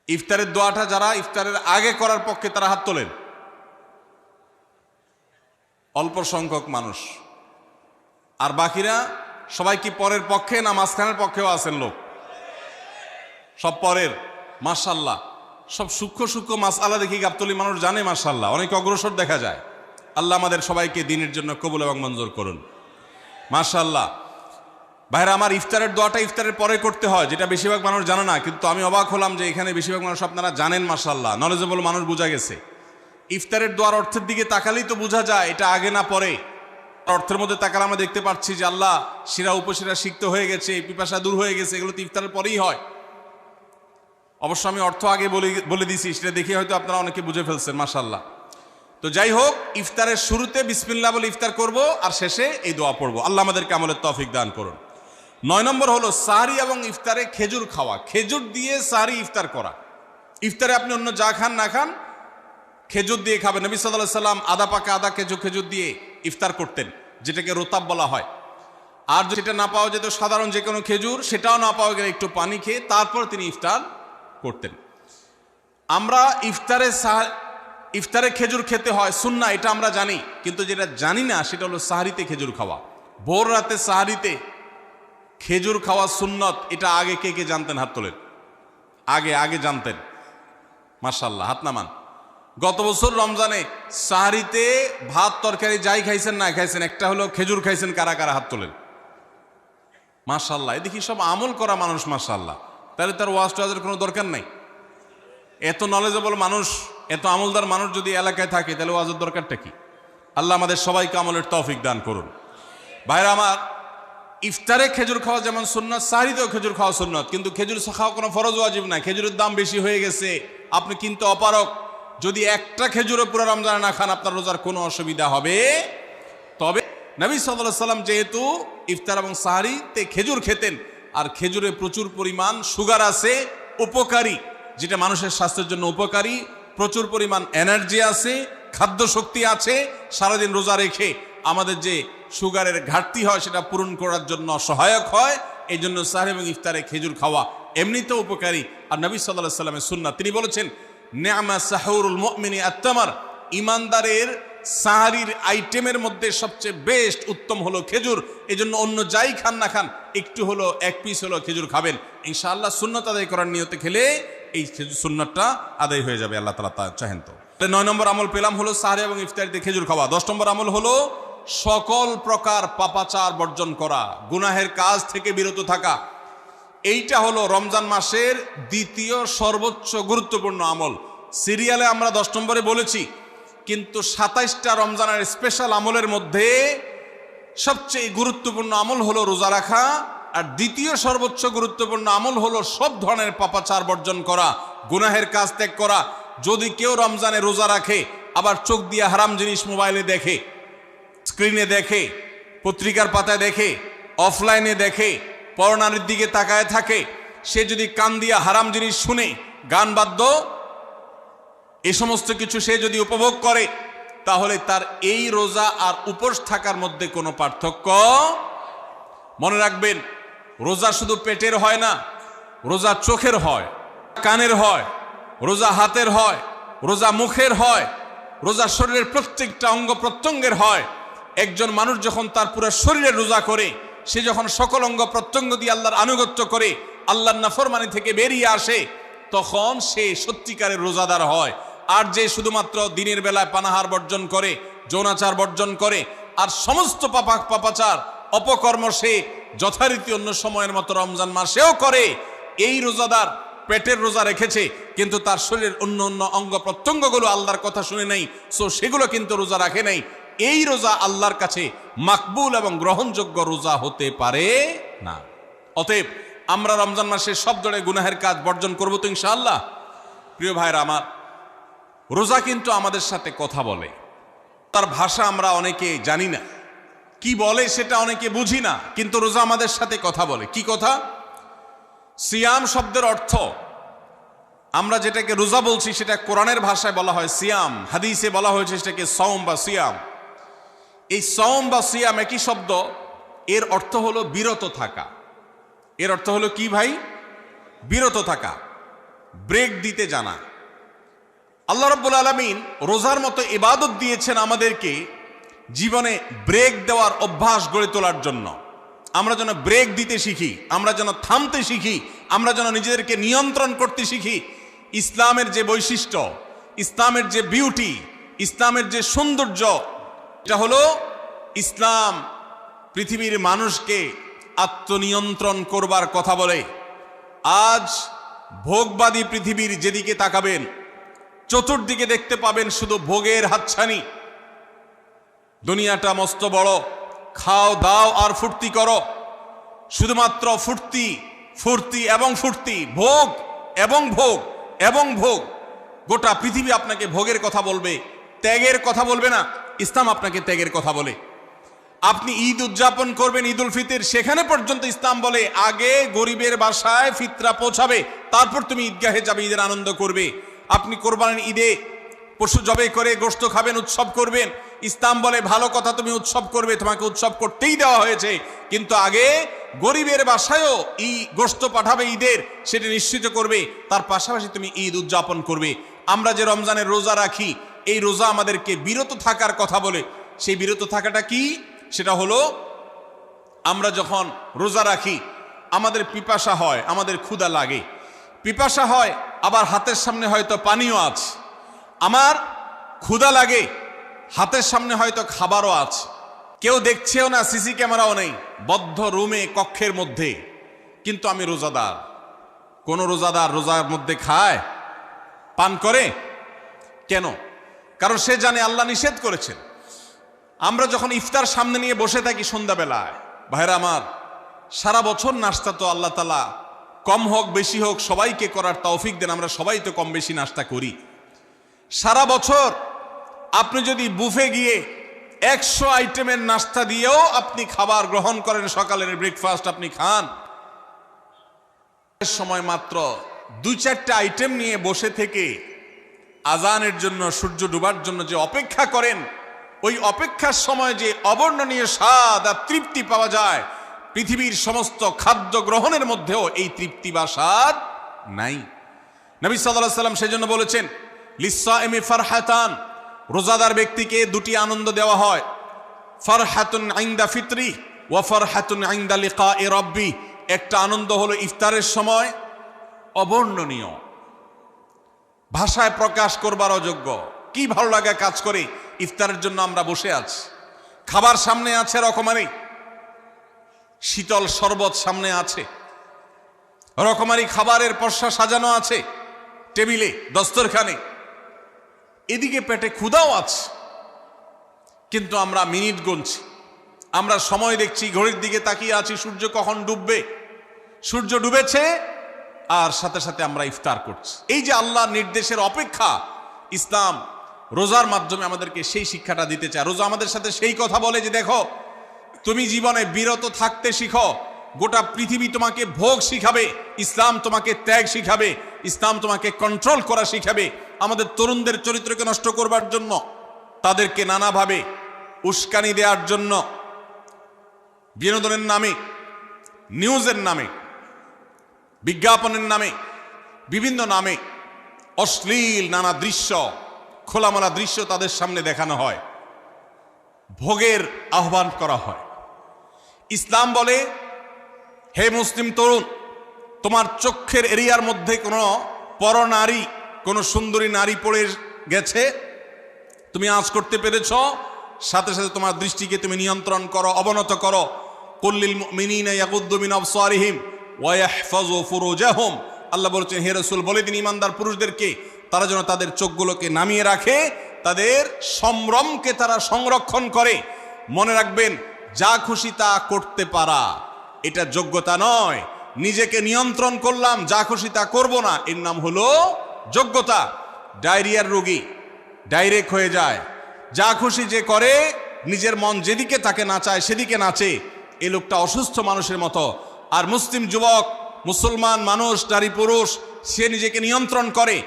ইফতারের দোয়াটা যারা ইফতারের আগে করার পক্ষে তারা হাত তোলেন। অল্প সংখ্যক মানুষ। আর বাকিরা সবাই কি পরের পক্ষে না মাঝখানের পক্ষেও আছেন লোক? সব পরের। মাশাআল্লাহ, সব সূক্ষ্ম সূক্ষ্ম মাসআলা দেখি গাবতলী মানুষ জানে, মাশাআল্লাহ, অনেক অগ্রসর দেখা যায়। আল্লাহ আমাদের সবাইকে দ্বীনের জন্য কবুল এবং মঞ্জুর করুন। মাশাআল্লাহ। ভাইরা আমার, ইফতারের দোয়াটা ইফতারের পরে করতে হয়, যেটা বেশিরভাগ মানুষ জানে না, কিন্তু আমি অবাক হলাম যে এখানে বেশিরভাগ মানুষ আপনারা জানেন। মাশাআল্লাহ, নলেজেবল মানুষ, বোঝা গেছে। ইফতারের দোয়ার অর্থের দিকে তাকালেই তো বোঝা যায় এটা আগে না পরে। অর্থের মধ্যে তাকালে আমরা দেখতে পাচ্ছি যে আল্লাহ শিরা উপশিরা সিক্ত হয়ে গেছে, পিপাসা দূর হয়ে গেছে, এগুলো তো ইফতারের পরেই হয়। অবশ্য আমি অর্থ আগে বলে দিছি, সেটা দেখে হয়তো আপনারা অনেকে বুঝে ফেলছেন। মাশাআল্লাহ। তো যাই হোক, ইফতারের শুরুতে বিসমিল্লাহ বলে ইফতার করব, আর শেষে এই দোয়া পড়ব। আল্লাহ আমাদেরকে আমলের তৌফিক দান করুন। 9 নম্বর হলো সাহরি এবং ইফতারে খেজুর খাওয়া। খেজুর দিয়ে সাহরি ইফতার করা। ইফতারে আপনি অন্য যা খান না খান, খেজুর দিয়ে খাবেন। নবী সাল্লাল্লাহু আলাইহি সাল্লাম আদা পাকা আদা খেজুর দিয়ে ইফতার করতেন, যেটাকে রোতাব বলা হয়। আর যেটা না পাওয়া যেত সাধারণ যে কোনো খেজুর, সেটাও না পাওয়া গেলে একটু পানি খেয়ে তারপর তিনি ইফতার করতেন। আমরা ইফতারে খেজুর খেতে হয় সুন্নাহ, এটা আমরা জানি, কিন্তু যেটা জানি না সেটা হলো সাহরিতে খেজুর খাওয়া। ভোর রাতে সাহরিতে খেজুর খাওয়া সুন্নত, এটা আগে কে কে জানতেন? হাত তোলেন। আগে জানতেন? মাশাআল্লাহ, হাত নামান। গত বছর রমজানে সাহরিতে ভাত তরকারি যাই খাইছেন না খাইছেন, একটা হলো খেজুর খাইছেন, কারা কারা হাত তোলেন? মাশাআল্লাহ। এদিকে সব আমল করা মানুষ, মাশাআল্লাহ। তাহলে তার ওয়াজ টোয়াজের কোনো দরকার নাই। এত নলেজেবল মানুষ, এত আমলদার মানুষ যদি এলাকায় থাকে তাহলে ওয়াজের দরকারটা কি? আল্লাহ আমাদের সবাইকে আমলের তৌফিক দান করুন। ভাইরা আমার, ইফতারে খেজুর খাওয়া যেমন সুন্নাত, সাহরিতেও খেজুর খাওয়া সুন্নাত, কিন্তু খেজুর খাওয়া কোনো ফরজ ওয়াজিব না। খেজুরের দাম বেশি হয়ে গেছে, আপনি কিন্তু অপারক। যদি একটা খেজুরও পুরো রমজানে না খান আপনার রোজার কোনো অসুবিধা হবে। তবে নবী সাল্লাল্লাহু আলাইহি সাল্লাম যেহেতু ইফতার এবং সাহরিতে খেজুর খেতেন, আর খেজুরে প্রচুর পরিমাণ সুগার আছে, উপকারী, যেটা মানুষের স্বাস্থ্যের জন্য উপকারী, প্রচুর পরিমাণ এনার্জি আছে, খাদ্য শক্তি আছে, সারাদিন রোজা রেখে আমাদের যে সুগারের ঘাটতি হয় সেটা পূরণ করার জন্য সহায়ক হয়। এই জন্য সাহরি এবং ইফতারে খেজুর খাওয়া এমনিতেও উপকারী। আর নবী সাল্লাল্লাহু আলাইহি সাল্লামের সুন্নাত, তিনি বলেছেন নি'মা সাহুরুল মুমিনি আত-তামার, ইমানদারের সাহারির আইটেমের মধ্যে সবচেয়ে বেস্ট উত্তম হলো খেজুর। এই জন্য অন্য যাই খান না খান একটু হলো, এক পিস হলো খেজুর খাবেন, ইনশাআল্লাহ সুন্নাত আদায় করার নিয়তে খেলে এই সুন্নাতটা আদায় হয়ে যাবে, আল্লাহ তাআলা তা চাহেন। তো 9 নম্বর আমল পেলাম হলো সাহরি এবং ইফতারিতে খেজুর খাওয়া। 10 নম্বর আমল হলো সকল প্রকার পাপাচার বর্জন করা, গুনাহের কাজ থেকে বিরত থাকা। এইটা হলো রমজান মাসের দ্বিতীয় সর্বোচ্চ গুরুত্বপূর্ণ আমল। সিরিয়ালে আমরা 10 নম্বরে বলেছি, কিন্তু 27টা রমজানের স্পেশাল আমলের মধ্যে সবচেয়ে গুরুত্বপূর্ণ আমল হলো রোজা রাখা, আর দ্বিতীয় সর্বোচ্চ গুরুত্বপূর্ণ আমল হলো সব ধরনের পাপাচার বর্জন করা, গুনাহের কাজ ত্যাগ করা। যদি কেউ রমজানে রোজা রাখে আবার চোখ দিয়ে হারাম জিনিস মোবাইলে দেখে, স্ক্রিনে দেখে, পত্রিকার পাতায় দেখে, অফলাইনে দেখে, পরনারীর দিকে তাকায় থাকে, সে যদি কান দিয়া হারাম জিনিস শুনে, গান বাদ্য এই সমস্ত কিছু সে যদি উপভোগ করে, তাহলে তার এই রোজা আর উপোস থাকার মধ্যে কোনো পার্থক্য। মনে রাখবেন, রোজা শুধু পেটের হয় না, রোজা চোখের হয়, কানের হয়, রোজা হাতের হয়, রোজা মুখের হয়, রোজা শরীরের প্রত্যেকটা অঙ্গ প্রত্যঙ্গের হয়। একজন মানুষ যখন তার পুরো শরীরের রোজা করে, সে যখন সকল অঙ্গ প্রত্যঙ্গ দিয়ে আল্লাহর আনুগত্য করে, আল্লাহর নাফরমানি থেকে বেরিয়ে আসে, তখন সে সত্যিকারের রোজাদার হয়। আর যে শুধুমাত্র দিনের বেলায় পানাহার বর্জন করে, যৌনাচার বর্জন করে, আর সমস্ত পাপাচার অপকর্ম সে যথারীতি অন্য সময়ের মতো রমজান মাসেও করে, এই রোজাদার পেটের রোজা রেখেছে কিন্তু তার শরীরের অন্য অন্য অঙ্গ প্রত্যঙ্গগুলো আল্লাহর কথা শুনে নাই, সো সেগুলো কিন্তু রোজা রাখে নাই। এই রোজা আল্লাহর কাছে মাকবুল এবং গ্রহণযোগ্য রোজা হতে পারে না। অতএব আমরা রমজান মাসে সব ধরনের গুনাহের কাজ বর্জন করবো তো ইনশাআল্লাহ। প্রিয় ভাইরা আমার, রোজা কিন্তু আমাদের সাথে কথা বলে, তার ভাষা আমরা অনেকে জানি না, কি বলে সেটা অনেকে বুঝি না, কিন্তু রোজা আমাদের সাথে কথা বলে। কি কথা? সিয়াম শব্দের অর্থ, আমরা যেটাকে রোজা বলছি সেটা কোরআনের ভাষায় বলা হয় সিয়াম, হাদিসে বলা হয়েছে সেটাকে সওম বা সিয়াম। এই সওম বা সিয়াম একই শব্দ, এর অর্থ হলো বিরত থাকা। এর অর্থ হলো কি ভাই? বিরত থাকা, ব্রেক দিতে জানা। আল্লাহ রাব্বুল আলামিন রোজার মতো ইবাদত দিয়েছেন আমাদেরকে জীবনে ব্রেক দেওয়ার অভ্যাস গড়ে তোলার জন্য। আমরা যেন ব্রেক দিতে শিখি, আমরা যেন থামতে শিখি, আমরা যেন নিজেদেরকে নিয়ন্ত্রণ করতে শিখি। ইসলামের যে বৈশিষ্ট্য, ইসলামের যে বিউটি, ইসলামের যে সৌন্দর্য, এটা হলো ইসলাম পৃথিবীর মানুষকে আত্মনিয়ন্ত্রণ করবার কথা বলে। আজ ভোগবাদী পৃথিবীর যেদিকে তাকাবেন, চতুর্দিকে দেখতে পাবেন শুধু ভোগের হাতছানি। দুনিয়াটা মস্ত বড়, খাও দাও আর ফুর্তি করো, শুধুমাত্র ফুর্তি ফুর্তি এবং ফুর্তি, ভোগ এবং ভোগ এবং ভোগ। গোটা পৃথিবী আপনাকে ভোগের কথা বলবে, ত্যাগের কথা বলবে না। ইসলাম আপনাকে ত্যাগের কথা বলে। আপনি ঈদ উদযাপন করবেন, ঈদ উল ফিতর, সেখানে পর্যন্ত ইসলাম বলে আগে গরিবের বাসায় ফিতরা পৌঁছাবে, তারপর তুমি ঈদগাহে যাবে, ঈদের আনন্দ করবে। আপনি কোরবানির ঈদে পশু জবাই করে গোশত খাবেন, উৎসব করবেন, ইসলাম বলে ভালো কথা, তুমি উৎসব করবে, তোমাকে উৎসব করতেই দেওয়া হয়েছে, কিন্তু আগে গরিবের বাসায়ও গোশত পাঠাবে ঈদের, সেটা নিশ্চিত করবে, তার পাশাপাশি তুমি ঈদ উদযাপন করবে। আমরা যে রমজানের রোজা রাখি, এই রোজা আমাদেরকে বিরত থাকার কথা বলে। সেই বিরত থাকাটা কি? সেটা হলো আমরা যখন রোজা রাখি আমাদের পিপাসা হয়, আমাদের ক্ষুধা লাগে, পিপাসা হয়, আবার হাতের সামনে হয়তো পানিও আছে, আমার ক্ষুধা লাগে, হাতের সামনে হয়তো খাবারও আছে, কেউ দেখছেও না, সিসি ক্যামেরাও নেই, বদ্ধ রুমে কক্ষের মধ্যে, কিন্তু আমি রোজাদার। কোন রোজাদার রোজার মধ্যে খায়, পান করে? কেন? কারণ সে জানে আল্লাহ নিষেধ করেছেন। আমরা যখন ইফতার সামনে নিয়ে বসে থাকি সন্ধ্যাবেলায়, ভাইরা আমার, সারা বছর নাস্তা তো আল্লাহ তাআলা কম হোক বেশি হোক সবাইকে করার তৌফিক দেন, আমরা সবাই তো কম বেশি নাস্তা করি। সারা বছর আপনি যদি বুফে গিয়ে 100 আইটেমের নাস্তা দিয়েও আপনি খাবার গ্রহণ করেন, সকালের ব্রেকফাস্ট আপনি খান, সময় মাত্র 2-4টা আইটেম নিয়ে বসে থেকে আজানের জন্য, সূর্য ডুবার জন্য যে অপেক্ষা করেন, ওই অপেক্ষার সময় যে অবর্ণনীয় স্বাদ আর তৃপ্তি পাওয়া যায়, পৃথিবীর সমস্ত খাদ্য গ্রহণের মধ্যেও এই তৃপ্তি বা স্বাদ নাই। নবী সাল্লাল্লাহু আলাইহি ওয়াসাল্লাম সেজন্য বলেছেন, লিসসাইমি ফারহাতান, রোজাদার ব্যক্তিকে দুটি আনন্দ দেওয়া হয়, ফারহাতুন ইনদা ফিতরি ওয়া ফারহাতুন ইনদা লিকাই রাব্বি। একটা আনন্দ হলো ইফতারের সময়, অবর্ণনীয়, ভাষায় প্রকাশ করবার অযোগ্য। কি ভালো লাগা কাজ করে ইফতারের জন্য আমরা বসে আছি, খাবার সামনে আছে, রকমারি শীতল শরবত সামনে আছে, রকমারি খাবারের পসরা সাজানো আছে টেবিলে, দস্তরখানে, এদিকে পেটে ক্ষুধাও আছে, কিন্তু আমরা মিনিট গুনছি, আমরা সময় দেখছি, ঘড়ির দিকে তাকিয়ে আছি, সূর্য কখন ডুববে। সূর্য ডুবেছে আর সাথে সাথে আমরা ইফতার করছি। এই যে আল্লাহর নির্দেশের অপেক্ষা, ইসলাম রোজার মাধ্যমে আমাদেরকে সেই শিক্ষাটা দিতে চায়। রোজা আমাদের সাথে সেই কথা বলে যে দেখো, তুমি জীবনে বিরত থাকতে শিখো, গোটা পৃথিবী তোমাকে ভোগ শিখাবে, ইসলাম তোমাকে ত্যাগ শিখাবে, ইসলাম তোমাকে কন্ট্রোল করা শিখাবে। আমাদের তরুণদের চরিত্রকে নষ্ট করবার জন্য, তাদেরকে নানাভাবে উস্কানি দেওয়ার জন্য, বিনোদনের নামে, নিউজের নামে, বিজ্ঞাপনের নামে, বিভিন্ন নামে অশ্লীল নানা দৃশ্য, খোলামেলা দৃশ্য তাদের সামনে দেখানো হয়, ভোগের আহ্বান করা হয়। ইসলাম বলে, হে মুসলিম তরুণ, তোমার চোখের এরিয়ার মধ্যে কোনো পরনারী, কোনো সুন্দরী নারী পড়ে গেছে, তুমি আঁচ করতে পেরেছ, সাথে সাথে তোমার দৃষ্টিকে তুমি নিয়ন্ত্রণ করো, অবনত করো। কুল্লিল মুমিনিনা ইয়াগুদ্দু মিন আবসারিহিম ওয়া ইয়াহফাযু ফুরুজাহুম। আল্লাহ বলেছেন, হে রাসূল বলে দিন ইমানদার পুরুষদেরকে, তারা যেন তাদের চোখগুলোকে নামিয়ে রাখে, তাদের সম্ভ্রমকে তারা সংরক্ষণ করে। মনে রাখবেন, যা খুশি তা করতে পারা এটা যোগ্যতা নয়। নিজেকে নিয়ন্ত্রণ করলাম, যা খুশি তা করব না, এর নাম হলো যোগ্যতা। ডায়রিয়ার রোগী ডাইরেক্ট হয়ে যায়, যা খুশি যে করে, নিজের মন যেদিকে তাকে নাচায় সেদিকে নাচে, এই লোকটা অসুস্থ মানুষের মতো। আর মুসলিম যুবক, মুসলমান মানুষ, নারী পুরুষ, সে নিজেকে নিয়ন্ত্রণ করে।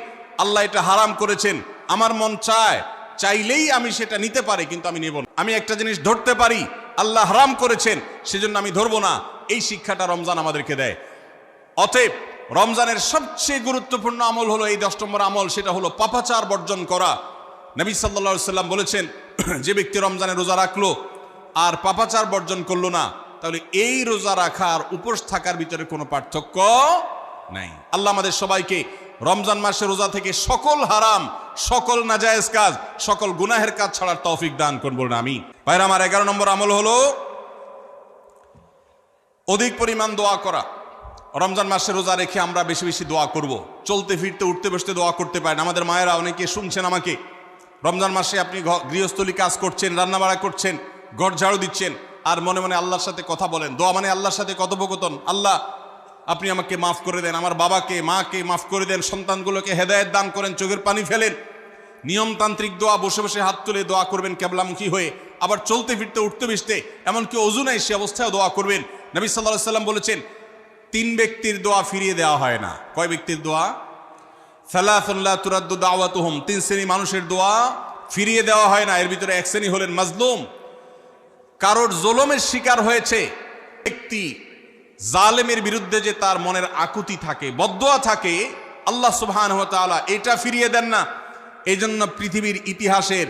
আল্লাহ এটা হারাম করেছেন, আমার মন চায়, চাইলেই আমি সেটা নিতে পারি, কিন্তু আমি নেব না। আমি একটা জিনিস ধরতে পারি, আল্লাহ হারাম করেছেন, সেজন্য আমি ধরবো না। এই শিক্ষাটা রমজান আমাদেরকে দেয়। অতএব রমজানের সবচেয়ে গুরুত্বপূর্ণ আমল হলো এই 10 নম্বর আমল, সেটা হলো পাপাচার বর্জন করা। নবী সাল্লাল্লাহু আলাইহি সাল্লাম বলেছেন, যে ব্যক্তি রমজানে রোজা রাখলো আর পাপাচার বর্জন করলো না, তাহলে এই রোজা রাখার উপোস থাকার ভিতরে কোনো পার্থক্য নাই। আল্লাহ আমাদের সবাইকে রমজান মাসে রোজা থেকে সকল হারাম, সকল নাজায়েজ কাজ, সকল গুনাহের কাজ ছাড়ার তৌফিক দান করুন, বলুন আমিন। ভাইরা আমার, 11 নম্বর আমল হলো অধিক পরিমাণ দোয়া করা। রমজান মাসে রোজা রেখে আমরা বেশি বেশি দোয়া করব। চলতে ফিরতে উঠতে বসতে দোয়া করতে পারেন। আমাদের মায়েরা অনেকে শুনছেন আমাকে, রমজান মাসে আপনি গৃহস্থলী কাজ করছেন, রান্নাবাড়া করছেন, ঘর ঝাড়ু দিচ্ছেন, আর মনে মনে আল্লাহর সাথে কথা বলেন। দোয়া মানে আল্লাহর সাথে কথোপকথন। আল্লাহ, আপনি আমাকে মাফ করে দেন, আমার বাবাকে মাকে মাফ করে দেন, সন্তানগুলোকে হেদায়েত দান করেন, চোখের পানি ফেলেন। নিয়মতান্ত্রিক দোয়া, বসে বসে হাত তুলে দোয়া করবেন কেবলামুখী হয়ে, আবার চলতে ফিরতে উঠতে বসতে, এমনকি ওযু নাই সে অবস্থায় দোয়া করবেন। নবী সাল্লাল্লাহু আলাইহি সাল্লাম বলেছেন, 3 ব্যক্তির দোয়া ফিরিয়ে দেওয়া হয় না। কয় ব্যক্তির দোয়া? সালাসুন লা তুরাদ্দু দাওয়াতুহুম, 3 শ্রেণী মানুষের দোয়া ফিরিয়ে দেওয়া হয় না। এর ভিতরে এক শ্রেণী হলেন মাজলুম, কারোর জুলুমের শিকার হয়েছে ব্যক্তি। জালেমের বিরুদ্ধে যে তার মনের আকুতি থাকে, বদদোয়া থাকে, আল্লাহ সুবহানাহু ওয়া তাআলা এটা ফিরিয়ে দেন না। এই জন্য পৃথিবীর ইতিহাসের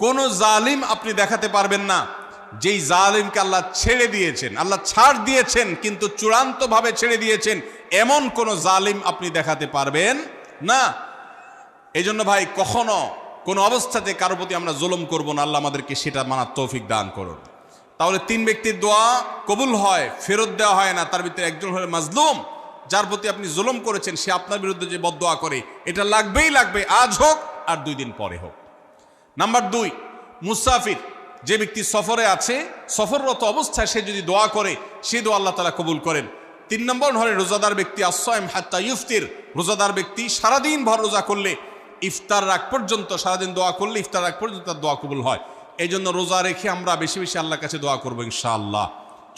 কোন জালিম আপনি দেখাতে পারবেন না যেই জালিমকে আল্লাহ ছেড়ে দিয়েছেন, আল্লাহ ছাড় দিয়েছেন কিন্তু চূড়ান্তভাবে ছেড়ে দিয়েছেন, এমন কোন জালিম আপনি দেখাতে পারবেন না। এই জন্য ভাই, কখনো কোন অবস্থাতে কারো প্রতি আমরা জুলুম করব না। আল্লাহ আমাদেরকে সেটা মানার তৌফিক দান করুন। তাহলে 3 ব্যক্তির দোয়া কবুল হয়, ফেরত দেওয়া হয় না। তার ভিতরে একজন হলো মাজলুম, যার প্রতি আপনি জুলুম করেছেন, সে আপনার বিরুদ্ধে যে বদদোয়া করে, এটা লাগবেই লাগবে, আজ হোক আর 2 দিন পরে হোক। নাম্বার 2, মুসাফির, যে ব্যক্তি সফরে আছে, সফররত অবস্থায় সে যদি দোয়া করে, সে দোয়া আল্লাহ তাআলা কবুল করেন। 3 নম্বর হলো রোজাদার ব্যক্তি, আস-সাইম হাত্তা ইফতির, রোজাদার ব্যক্তি সারাদিন ভর রোজা করলে ইফতার রাগ পর্যন্ত, সারাদিন দোয়া করলে ইফতার রাগ পর্যন্ত তার দোয়া কবুল হয়। এই জন্য রোজা রেখে আমরা বেশি বেশি আল্লাহর কাছে দোয়া করবো ইনশাআল্লাহ।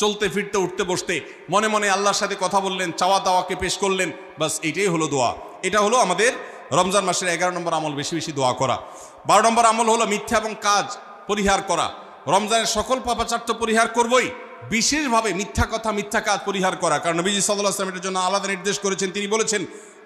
চলতে ফিরতে উঠতে বসতে মনে মনে আল্লাহর সাথে কথা বললেন, চাওয়া দাওয়াকে পেশ করলেন, বাস এটাই হলো দোয়া। এটা হলো আমাদের রমজান মাসের 11 নম্বর আমল, বেশি বেশি দোয়া করা। 12 নম্বর আমল হলো মিথ্যা এবং কাজ পরিহার করা। রমজানের সকল পাপাচার তো পরিহার করবই, বিশেষভাবে মিথ্যা কথা, মিথ্যা কাজ পরিহার করা। কারণ নবীজি সাল্লাল্লাহু আলাইহি ওয়াসাল্লাম এর জন্য আলাদা নির্দেশ করেছেন। তিনি বলেছেন,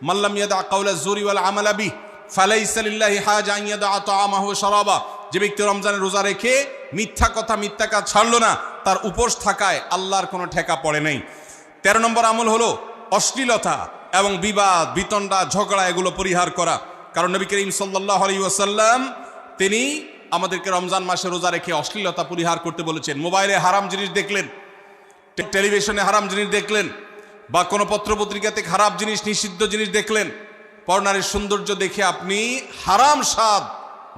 মাল্লাম ইয়াদা কাওলা যুরি ওয়াল আমালা বিহি ফালাইসা লিল্লাহি হাজা আন ইয়াদা তাআমাহু ওয়া শারাবা। যে ব্যক্তি রমজানের রোজা রেখে মিথ্যা কথা, মিথ্যা কাজ ছাড়লো না, তার উপোস থাকায় আল্লাহর কোনো ঠেকা পড়ে নাই। 13 নম্বর আমল হলো অশ্লীলতা এবং বিবাদ, বিতণ্ডা, ঝগড়া এগুলো পরিহার করা। কারণ নবী করিম সাল্লাল্লাহু আলাইহি ওয়াসাল্লাম তিনি আমাদেরকে রমজান মাসে রোজা রেখে অশ্লীলতা পরিহার করতে বলেছেন। মোবাইলে হারাম জিনিস দেখলেন, টেলিভিশনে হারাম জিনিস দেখলেন, বা কোনো পত্রপত্রিকাতে খারাপ জিনিস, নিষিদ্ধ জিনিস দেখলেন, পরনারীর সৌন্দর্য দেখে আপনি হারাম স্বাদ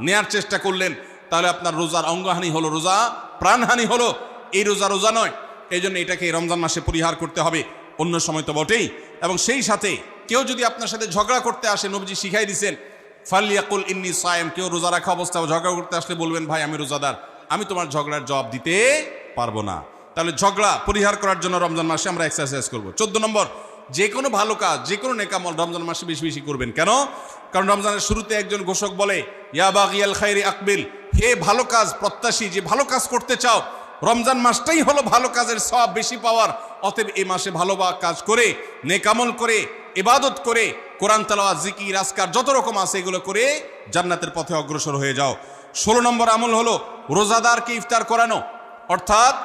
নেয়ার চেষ্টা করলেন, তাহলে আপনার রোজার অঙ্গহানি হলো, রোজা প্রাণহানি হলো। এই রোজা নয়। এই জন্য এটাকে রমজান মাসে পরিহার করতে হবে, অন্য সময় তো বটেই। এবং সেই সাথে কেউ যদি আপনার সাথে ঝগড়া করতে আসে, নবীজি শিখাই দিয়েছেন, ফালিয়াকুল ইন্নী সায়েম, কেউ রোজা রাখা অবস্থায় ঝগড়া করতে আসলে বলবেন, ভাই আমি রোজাদার, আমি তোমার ঝগড়ার জবাব দিতে পারবো না। তাহলে ঝগড়া পরিহার করার জন্য রমজান মাসে আমরা এক্সারসাইজ করবো। 14 নম্বর, যে কোনো ভালো কাজ, যে কোনো নেকামল রমজান মাসে বেশি বেশি করবেন। কেন? কারণ রমজানের শুরুতে একজন ঘোষক বলে, ইয়া বাগিয়াল খাইরি আকবিল, হে ভালো কাজ প্রত্যাশী, যে ভালো কাজ করতে চাও, রমজান মাসটাই হলো ভালো কাজের সওয়াব বেশি পাওয়ার। অতএব এই মাসে ভালো কাজ করে, নেকামল করে, ইবাদত করে, কোরআন তেলাওয়াত, জিকির, আজকার যত রকম আছে এগুলো করে জান্নাতের পথে অগ্রসর হয়ে যাও। 16 নম্বর আমল হলো রোজাদারকে ইফতার করানো, অর্থাৎ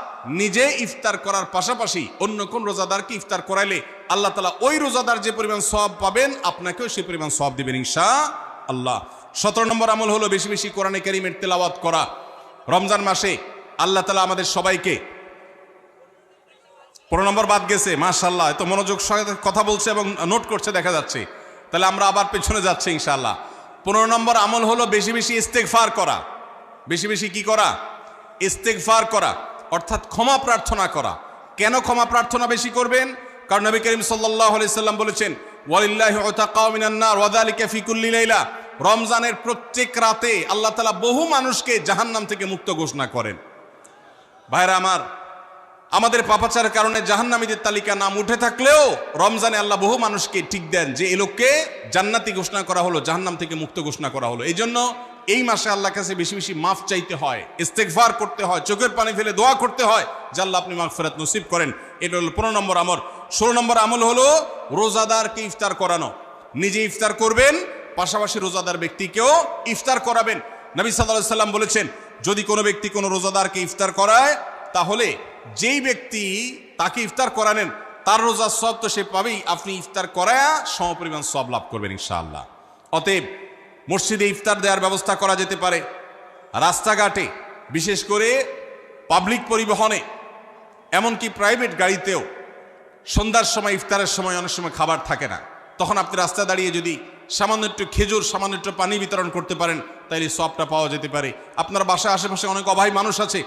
নিজে ইফতার করার পাশাপাশি অন্য কোন রোজাদারকে ইফতার করাইলে আল্লাহ তাআলা ওই রোজাদার যে পরিমাণ সওয়াব পাবেন, আপনাকেও সেই পরিমাণ সওয়াব দিবেন ইনশাআল্লাহ। 17 নম্বর আমল হলো বেশি বেশি কোরআনে কারীমের তেলাওয়াত করা। রমজান মাসে আল্লাহ তাআলা আমাদের সবাইকে, 15 নম্বর বাদ গেছে, মাশাআল্লাহ, এত মনোযোগ সহকারে কথা বলছে এবং নোট করছে দেখা যাচ্ছে। তাহলে আমরা আবার পেছনে যাচ্ছি ইনশাআল্লাহ। 15 নম্বর আমল হলো বেশি বেশি ইস্তেগফার করা। বেশি বেশি কি করা? ইস্তেগফার করা, অর্থাৎ ক্ষমা প্রার্থনা করা। কেন ক্ষমা প্রার্থনা বেশি করবেন? কারণ নবী করিম সাল্লাল্লাহু আলাইহি সাল্লাম বলেছেন, ওয়ালিল্লাহি উতাকাউ মিনান নার ওয়া যালিকা ফি কুল্লি লাইলা। রমজানের প্রত্যেক রাতে আল্লাহ তাআলা বহু মানুষকে জাহান্নাম থেকে মুক্ত ঘোষণা করেন। ভাইরা আমার, আমাদের পাপাচারের কারণে জাহান্নামীদের তালিকা নাম উঠে থাকলেও রমজানে আল্লাহ বহু মানুষকে ঠিক দেন যে এই লোককে জান্নাতি ঘোষণা করা হলো, জাহান্নাম থেকে মুক্ত ঘোষণা করা হলো। এই জন্য এই মাসে আল্লাহর কাছে বেশি বেশি মাফ চাইতে হয়, ইস্তেগফার করতে হয়, চোখের পানি ফেলে দোয়া করতে হয় যে আল্লাহ আপনি মাগফিরাত নসিব করেন। এটা হলো 15 নম্বর আমল। 16 নম্বর আমল হলো রোজাদারকে ইফতার করানো। নিজে ইফতার করবেন, পাশাপাশি রোজাদার ব্যক্তিকেও ইফতার করাবেন। নবী সাল্লাল্লাহু আলাইহি সাল্লাম বলেছেন, যদি কোনো ব্যক্তি কোনো রোজাদারকে ইফতার করায়, তাহলে যেই ব্যক্তি তাকে ইফতার করানেন তার রোজার সওয়াব তো সে পাবেই, আপনি ইফতার করায়া সমপরিমাণ সওয়াব লাভ করবেন ইনশাআল্লাহ। অতএব মসজিদে ইফতার দেওয়ার ব্যবস্থা করা যেতে পারে, রাস্তাঘাটে, বিশেষ করে পাবলিক পরিবহনে, এমনকি প্রাইভেট গাড়িতেও সন্ধ্যার সময়, ইফতারের সময় অনেক সময় খাবার থাকে না, তখন আপনি রাস্তায় দাঁড়িয়ে যদি সামান্য একটু খেজুর, সামান্য একটু পানি বিতরণ করতে পারেন, তাইলে সওয়াবটা পাওয়া যেতে পারে। আপনার বাসার আশেপাশে অনেক অভাবী মানুষ আছে,